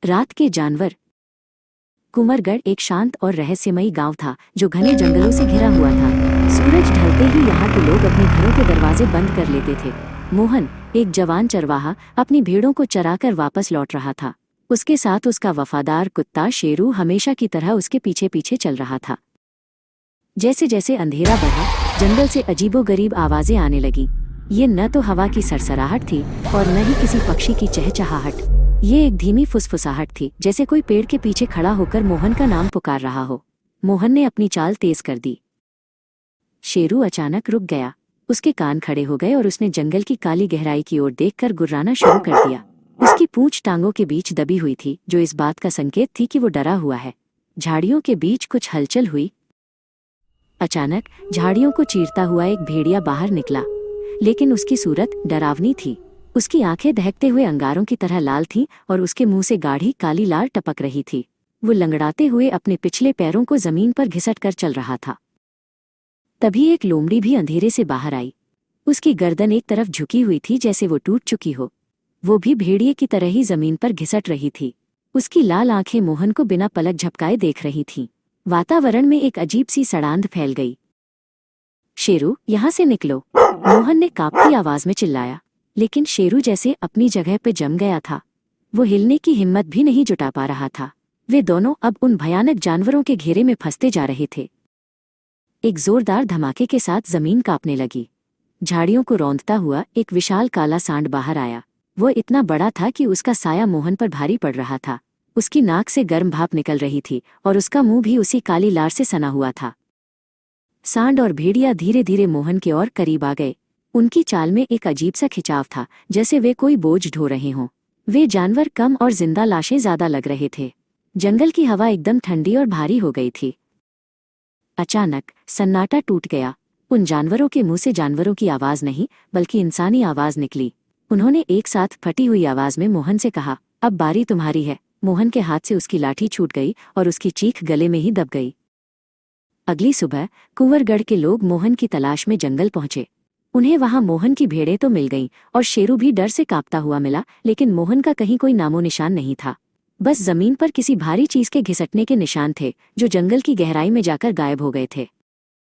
रात के जानवर। कुंवरगढ़ एक शांत और रहस्यमयी गांव था जो घने जंगलों से घिरा हुआ था। सूरज ढलते ही यहाँ के लोग अपने घरों के दरवाजे बंद कर लेते थे। मोहन, एक जवान चरवाहा, अपनी भेड़ों को चराकर वापस लौट रहा था। उसके साथ उसका वफादार कुत्ता शेरू हमेशा की तरह उसके पीछे पीछे चल रहा था। जैसे जैसे अंधेरा बढ़ा, जंगल से अजीबोगरीब आवाजें आने लगीं। ये न तो हवा की सरसराहट थी और न ही किसी पक्षी की चहचहाहट। ये एक धीमी फुसफुसाहट थी, जैसे कोई पेड़ के पीछे खड़ा होकर मोहन का नाम पुकार रहा हो। मोहन ने अपनी चाल तेज कर दी। शेरू अचानक रुक गया। उसके कान खड़े हो गए और उसने जंगल की काली गहराई की ओर देखकर गुर्राना शुरू कर दिया। उसकी पूंछ टांगों के बीच दबी हुई थी, जो इस बात का संकेत थी कि वो डरा हुआ है। झाड़ियों के बीच कुछ हलचल हुई। अचानक झाड़ियों को चीरता हुआ एक भेड़िया बाहर निकला, लेकिन उसकी सूरत डरावनी थी। उसकी आंखें दहकते हुए अंगारों की तरह लाल थीं और उसके मुंह से गाढ़ी काली लार टपक रही थी। वो लंगड़ाते हुए अपने पिछले पैरों को जमीन पर घिसट कर चल रहा था। तभी एक लोमड़ी भी अंधेरे से बाहर आई। उसकी गर्दन एक तरफ झुकी हुई थी, जैसे वो टूट चुकी हो। वो भी भेड़िए की तरह ही जमीन पर घिसट रही थी। उसकी लाल आंखें मोहन को बिना पलक झपकाए देख रही थीं। वातावरण में एक अजीब सी सड़ांध फैल गई। शेरू, यहाँ से निकलो, मोहन ने कांपती आवाज में चिल्लाया। लेकिन शेरू जैसे अपनी जगह पे जम गया था। वो हिलने की हिम्मत भी नहीं जुटा पा रहा था। वे दोनों अब उन भयानक जानवरों के घेरे में फंसते जा रहे थे। एक जोरदार धमाके के साथ जमीन कांपने लगी। झाड़ियों को रौंदता हुआ एक विशाल काला सांड बाहर आया। वो इतना बड़ा था कि उसका साया मोहन पर भारी पड़ रहा था। उसकी नाक से गर्म भाप निकल रही थी और उसका मुंह भी उसी काली लार से सना हुआ था। सांड और भेड़िया धीरे धीरे मोहन के और करीब आ गए। उनकी चाल में एक अजीब सा खिंचाव था, जैसे वे कोई बोझ ढो रहे हों। वे जानवर कम और जिंदा लाशें ज्यादा लग रहे थे। जंगल की हवा एकदम ठंडी और भारी हो गई थी। अचानक सन्नाटा टूट गया। उन जानवरों के मुंह से जानवरों की आवाज नहीं, बल्कि इंसानी आवाज निकली। उन्होंने एक साथ फटी हुई आवाज में मोहन से कहा, अब बारी तुम्हारी है। मोहन के हाथ से उसकी लाठी छूट गई और उसकी चीख गले में ही दब गई। अगली सुबह कुंवरगढ़ के लोग मोहन की तलाश में जंगल पहुंचे। उन्हें वहां मोहन की भेड़ें तो मिल गईं और शेरू भी डर से कांपता हुआ मिला, लेकिन मोहन का कहीं कोई नामो निशान नहीं था। बस जमीन पर किसी भारी चीज के घिसटने के निशान थे, जो जंगल की गहराई में जाकर गायब हो गए थे।